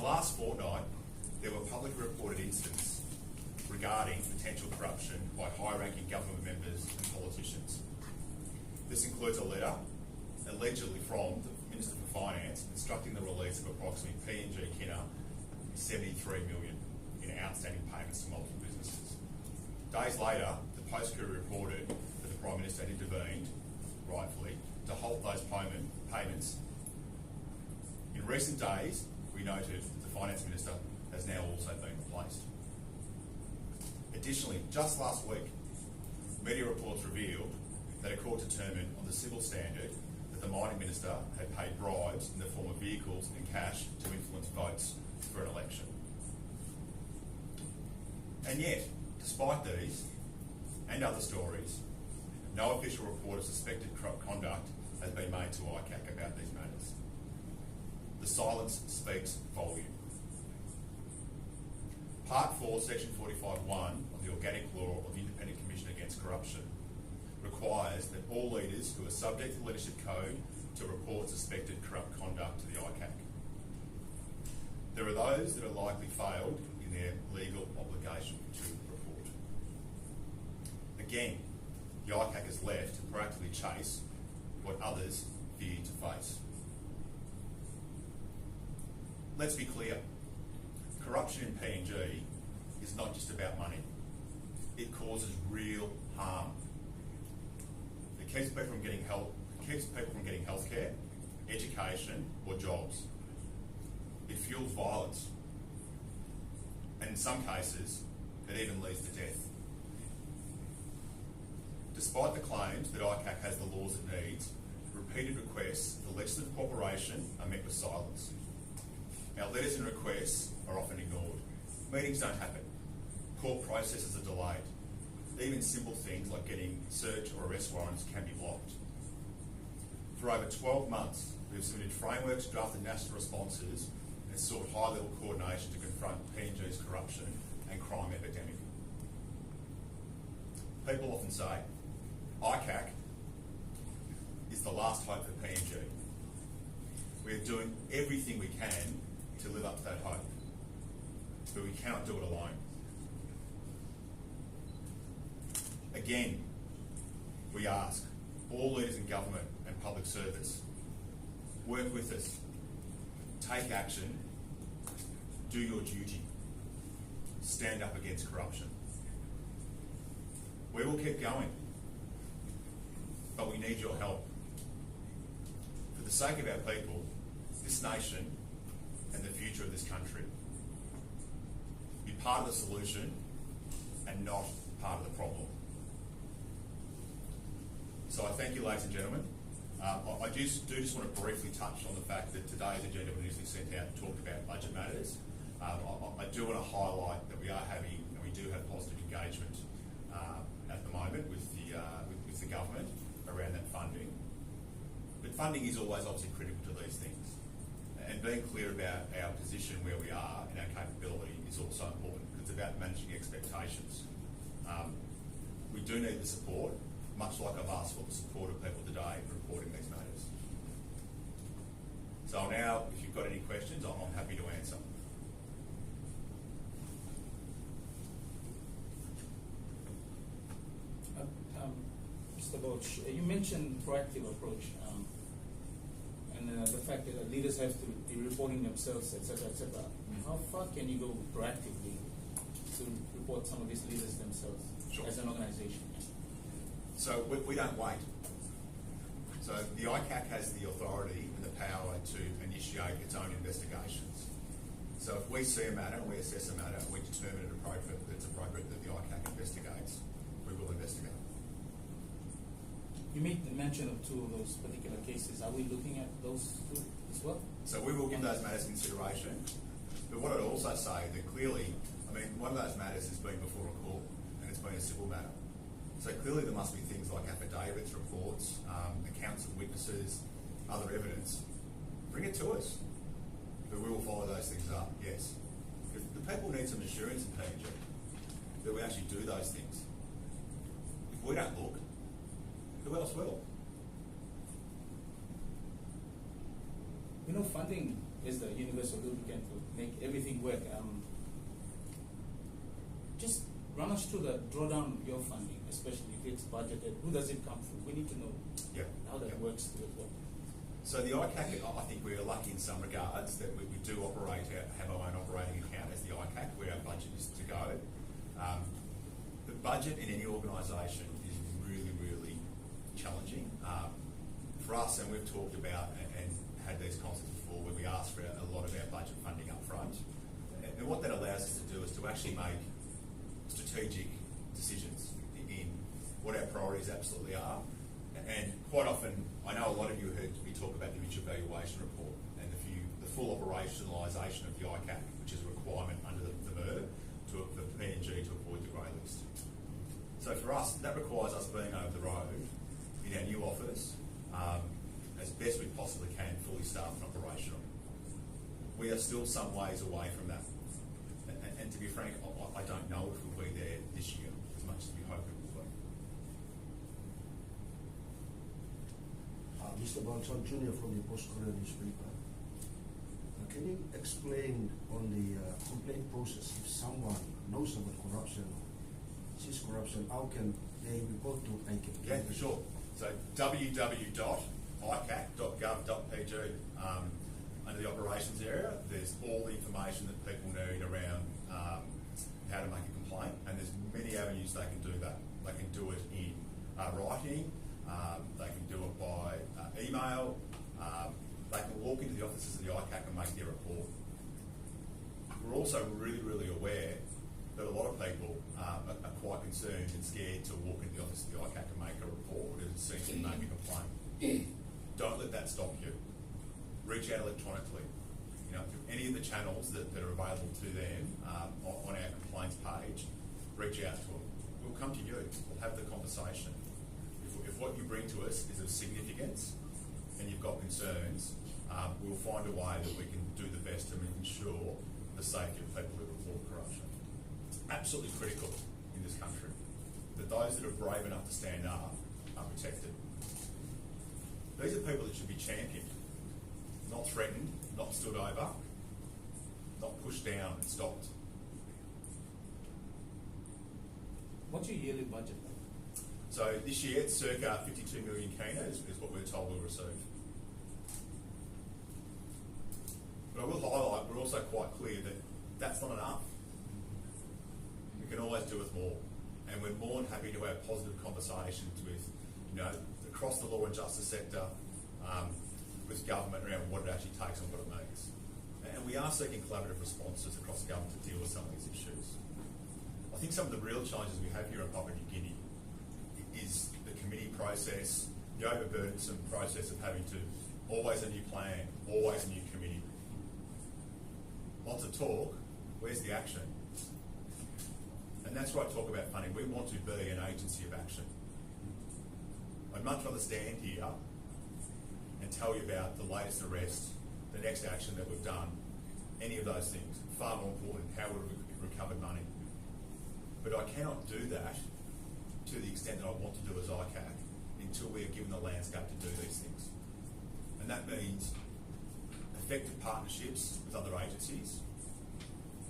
last fortnight, there were publicly reported incidents regarding potential corruption by high-ranking government members and politicians. This includes a letter allegedly from the Minister for Finance instructing the release of approximately P&G Kinner $73 million in outstanding payments to multiple businesses. Days later, the Post-Courier reported that the Prime Minister had intervened, rightfully, to halt those payments. In recent days, we noted that the Finance Minister has now also been replaced. Additionally, just last week, media reports revealed that a court determined on the civil standard that the Mining Minister had paid bribes in the form of vehicles and cash to influence votes for an election. And yet, despite these and other stories, no official report of suspected corrupt conduct has been made to ICAC about these matters. The silence speaks volume. Part 4, Section 45(1) of the Organic Law of the Independent Commission Against Corruption requires that all leaders who are subject to the Leadership Code to report suspected corrupt conduct to the ICAC. There are those that are likely failed in their legal obligation to report. Again, the ICAC is left to proactively chase what others fear to face. Let's be clear. Corruption in P&G is not just about money. It causes real harm. It keeps people from getting healthcare, education, or jobs. It fuels violence. And in some cases, it even leads to death. Despite the claims that ICAC has the laws it needs, repeated requests for legislative cooperation are met with silence. Our letters and requests are often ignored. Meetings don't happen. Court processes are delayed. Even simple things like getting search or arrest warrants can be blocked. For over 12 months, we have submitted frameworks, drafted national responses, and sought high-level coordination to confront P&G's corruption and crime epidemic. People often say, ICAC is the last hope for P&G. We are doing everything we can to live up to that hope, but we cannot do it alone. Again, we ask all leaders in government and public service, work with us, take action, do your duty, stand up against corruption. We will keep going, but we need your help. For the sake of our people, this nation, and the future of this country. Be part of the solution and not part of the problem. So I thank you, ladies and gentlemen. I just want to briefly touch on the fact that today's agenda was initially sent out and talked about budget matters. I do want to highlight that we are having, and we do have positive engagement at the moment with the government around that funding. But funding is always obviously critical to these things. And being clear about our position where we are and our capability is also important because it's about managing expectations. We do need the support, much like I've asked for the support of people today in reporting these matters. So now, if you've got any questions, I'm happy to answer. Mr. Boach, you mentioned proactive approach. And the fact that leaders have to be reporting themselves, etc., etc. How far can you go proactively to report some of these leaders themselves as an organisation? So we don't wait. So the ICAC has the authority and the power to initiate its own investigations. So if we see a matter and we assess a matter and we determine it's appropriate that the ICAC investigates, we will investigate. You made the mention of two of those particular cases. Are we looking at those two as well? So we will give those matters consideration. But what I'd also say that clearly, one of those matters has been before a court and it's been a civil matter. So clearly there must be things like affidavits, reports, accounts of witnesses, other evidence. Bring it to us. But we will follow those things up, yes. If the people need some assurance in P&G that we actually do those things. If we don't look, who else will? You know, funding is the universal lubricant to make everything work. Just run us through the drawdown of your funding, especially if it's budgeted. Who does it come through? We need to know how that works as well. So the ICAC, I think we're lucky in some regards that we do have our own operating account as the ICAC, where our budget is to go. The budget in any organisation is really, really challenging. For us, and we've talked about and had these concepts before, where we ask for a lot of our budget funding up front. And what that allows us to do is to actually make strategic decisions in what our priorities absolutely are. And quite often, I know a lot of you heard me talk about the mutual valuation report and the full operationalisation of the ICAC, which is a requirement under the MER for P&G to avoid the grey list. So for us, that requires us being over the road in our new office as best we possibly can, fully staffed and operational. We are still some ways away from that. And to be frank, I don't know if we'll be there this year as much as we hope it will be. Mr. Balchan Jr. from the Post-Courier newspaper. Can you explain on the complaint process if someone knows about corruption, sees corruption, how can they report to ICAC? Yeah, for sure. So www.icac.gov.pg under the operations area, there's all the information that people need around how to make a complaint, and there's many avenues they can do that. They can do it in writing, they can do it by email, they can walk into the offices of the ICAC and make their report. We're also really, really aware that a lot of people are quite concerned and scared to walk into the office of the ICAC and make a report because it seems to make a complaint. Don't let that stop you. Reach out electronically. You know, through any of the channels that are available to them on our complaints page, reach out to them. We'll come to you. We'll have the conversation. If what you bring to us is of significance and you've got concerns, we'll find a way that we can do the best to ensure the safety of people who report corruption. It's absolutely critical in this country that those that are brave enough to stand up are protected. These are people that should be championed, not threatened, not stood over, not pushed down and stopped. What's your yearly budget? So this year, it's circa 52 million kina is what we're told we'll receive. But I will highlight, we're also quite clear that that's not enough. We can always do with more. And we're more than happy to have positive conversations with, across the law and justice sector, with government around what it actually takes and what it means. And we are seeking collaborative responses across the government to deal with some of these issues. I think some of the real challenges we have here in Papua New Guinea is the committee process, the overburdensome process of having to always a new plan, always a new committee. Lots of talk, where's the action? And that's where I talk about funding. We want to be an agency of action. I'd much rather stand here and tell you about the latest arrest, the next action that we've done, any of those things. Far more important, how we've recovered money. But I cannot do that to the extent that I want to do as ICAC until we are given the landscape to do these things. And that means effective partnerships with other agencies,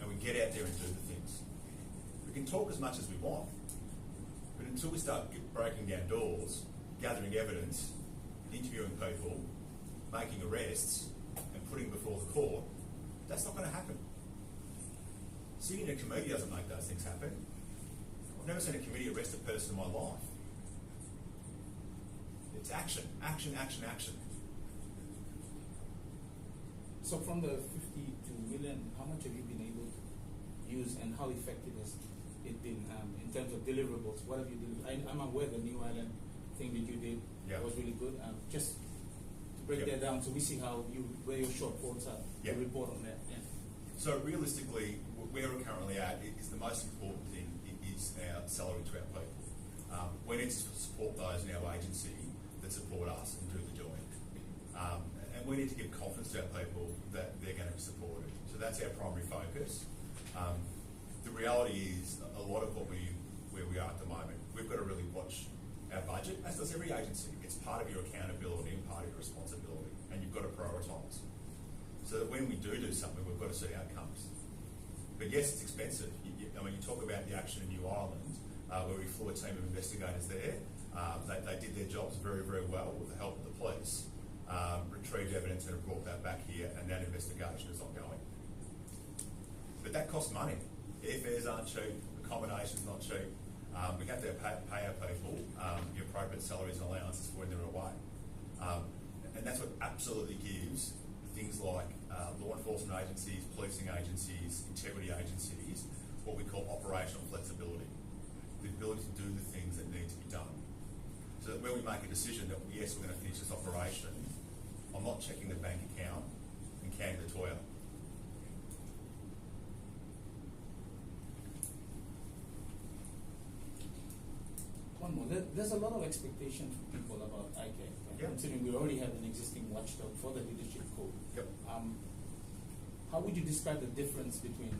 and we get out there and do the things. We can talk as much as we want, but until we start breaking down doors, gathering evidence, interviewing people, making arrests, and putting before the court, that's not going to happen. Sitting in a committee doesn't make those things happen. I've never seen a committee arrest a person in my life. It's action, action, action, action. So from the 52 million, how much have you been able to use and how effective has it been in terms of deliverables? What have you delivered? I'm aware the New Island thing that you did was really good. Just to break that down so we see where your shortfalls are. To report on that. Yeah. So realistically, where we're currently at is the most important thing is our salary to our people. We need to support those in our agency that support us and do the doing. And we need to give confidence to our people that they're going to be supported. So that's our primary focus. The reality is a lot of where we are at the moment, we've got to really watch our budget, as does every agency. It's part of your accountability and part of your responsibility, and you've got to prioritise. so that when we do something, we've got to see outcomes. But yes, it's expensive. I mean, you talk about the action in New Ireland, where we flew a team of investigators there. They did their jobs very, very well with the help of the police, retrieved evidence and have brought that back here, and that investigation is ongoing. But that costs money. Airfares aren't cheap, accommodation's not cheap. We have to pay our people the appropriate salaries and allowances for when they're away. And that's what absolutely gives things like law enforcement agencies, policing agencies, integrity agencies, what we call operational flexibility. The ability to do the things that need to be done. So that when we make a decision that, yes, we're going to finish this operation, I'm not checking the bank account and canning the toilet. One more. There's a lot of expectation from people about ICAC, Yep. considering we already have an existing watchdog for the leadership code. Yep. How would you describe the difference between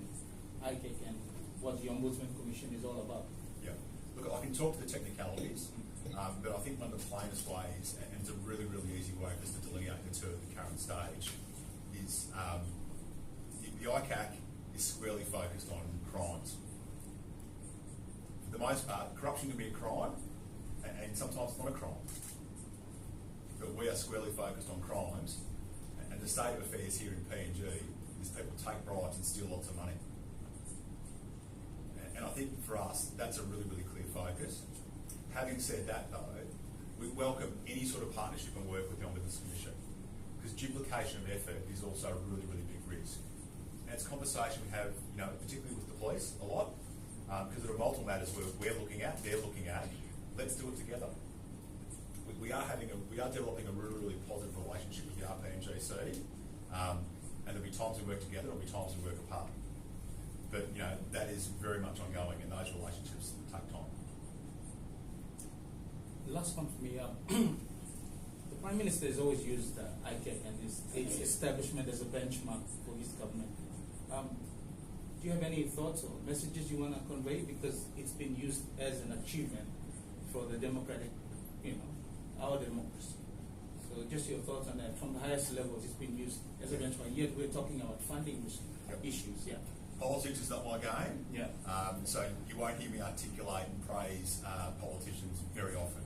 ICAC and what the Ombudsman Commission is all about? Yeah. Look, I can talk to the technicalities, but I think one of the plainest ways, and it's a really, really easy way for us to delineate the two at the current stage, is the ICAC is squarely focused on crimes. For the most part, corruption can be a crime, and sometimes it's not a crime. But we are squarely focused on crimes, and the state of affairs here in PNG is people take bribes and steal lots of money. And I think for us, that's a really, really clear focus. Having said that, though, we welcome any sort of partnership and work with the Ombudsman Commission, because duplication of effort is also a really, really big risk. And it's a conversation we have, particularly with the police a lot, because there are multiple matters we're looking at, they're looking at. Let's do it together. We are developing a really, really positive relationship with the RPNGC, and there'll be times we work together, there'll be times we work apart. But that is very much ongoing, and those relationships take time. The last one for me, the Prime Minister has always used ICAC and its establishment as a benchmark for his government. Do you have any thoughts or messages you want to convey? Because it's been used as an achievement for the democratic, our democracy. So just your thoughts on that. From the highest levels, it's been used as a benchmark. Yet we're talking about funding issues. Yeah. Politics is not my game. Yeah. So you won't hear me articulate and praise politicians very often.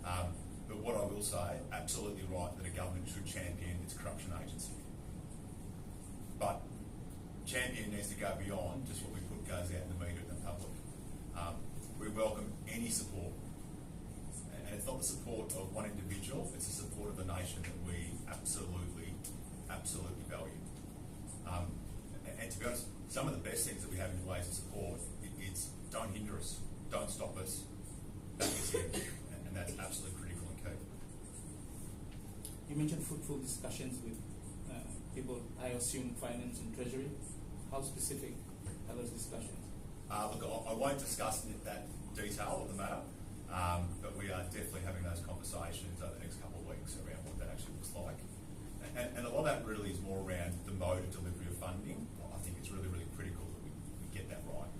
Mm-hmm. But what I will say, absolutely right, that a government should champion its corruption agency. But champion needs to go beyond just what we put goes out in the media and the public. We welcome any support. And it's not the support of one individual, it's the support of the nation that we absolutely value. And to be honest, some of the best things that we have in ways of support, it's don't hinder us, don't stop us, back us in, and that's absolutely critical and key. You mentioned fruitful discussions with people, I assume finance and treasury. How specific are those discussions? Look, I won't discuss that detail of the matter, but we are definitely having those conversations over the next couple of weeks around what that actually looks like. And a lot of that really is more around the mode of delivery of funding. I think it's really, really critical that we get that right,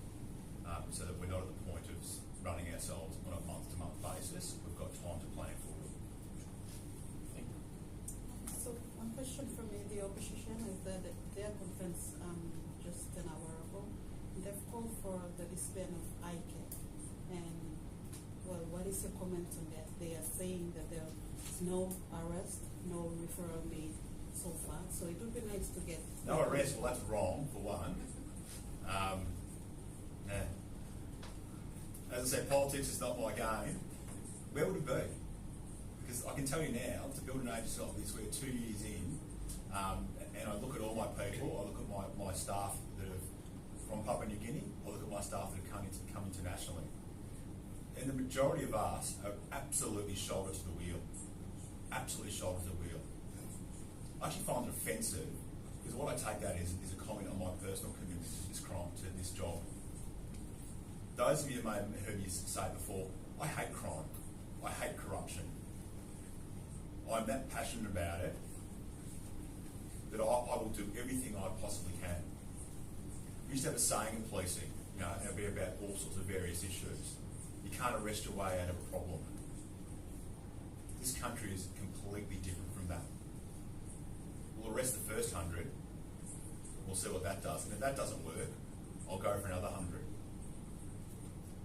so that we're not at the point of running ourselves on a month-to-month basis. We've got time to plan forward. Thank you. So one question from the opposition is that their conference just an hour ago, they've called for the disband of ICAC. And well, what is your comment on that? They are saying that there's no arrest, no referral made so far. So it would be nice to get No arrest, well that's wrong, for one. As I said, politics is not my game. Where would it be? Because I can tell you now, to build an agency like this, we're 2 years in, and I look at all my people, I look at my staff that have from Papua New Guinea, I look at my staff that have come internationally. And the majority of us are absolutely shoulder to the wheel. Absolutely shoulder to the wheel. I actually find it offensive, because what I take that is a comment on my personal commitment to this crime, to this job. Those of you may have heard me say before, I hate crime. I hate corruption. I'm that passionate about it that I will do everything I possibly can. We used to have a saying in policing, and it'd be about all sorts of various issues. You can't arrest your way out of a problem. This country is completely different from that. We'll arrest the first 100, we'll see what that does. And if that doesn't work, I'll go for another 100.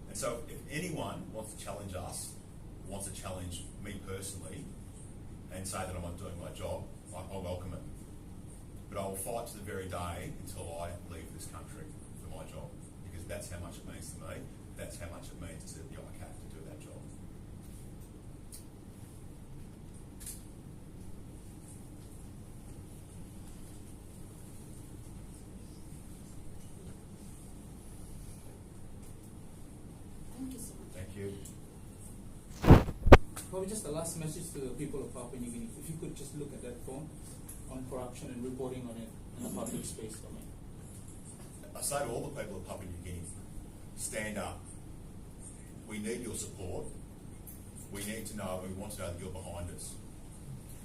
And so if anyone wants to challenge us, wants to challenge me personally, and say that I'm not doing my job, I welcome it. But I will fight to the very day until I leave this country for my job, because that's how much it means to me. That's how much it means to the ICAC to do that job. Thank you so much. Thank you. Probably just the last message to the people of Papua New Guinea. If you could just look at that phone on corruption and reporting on it in the public space for me. I say to all the people of Papua New Guinea, stand up. We need your support. We need to know, we want to know that you're behind us.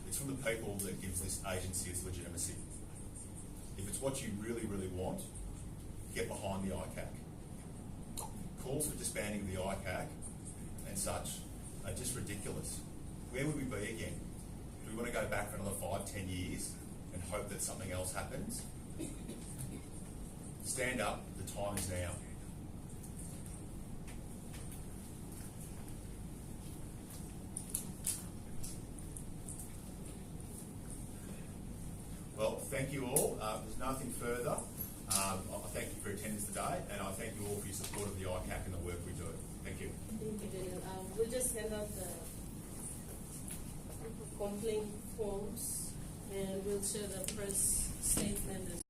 It's from the people that gives this agency its legitimacy. If it's what you really, really want, get behind the ICAC. Calls for disbanding the ICAC and such are just ridiculous. Where would we be again? Do we want to go back for another 5-10 years and hope that something else happens? Stand up, the time is now. Well, thank you all. There's nothing further. I thank you for your attendance today, and I thank you all for your support of the ICAC and the work we do. Thank you. Thank you, Daniel. We'll just hand out the complaint forms, and we'll share the press statement as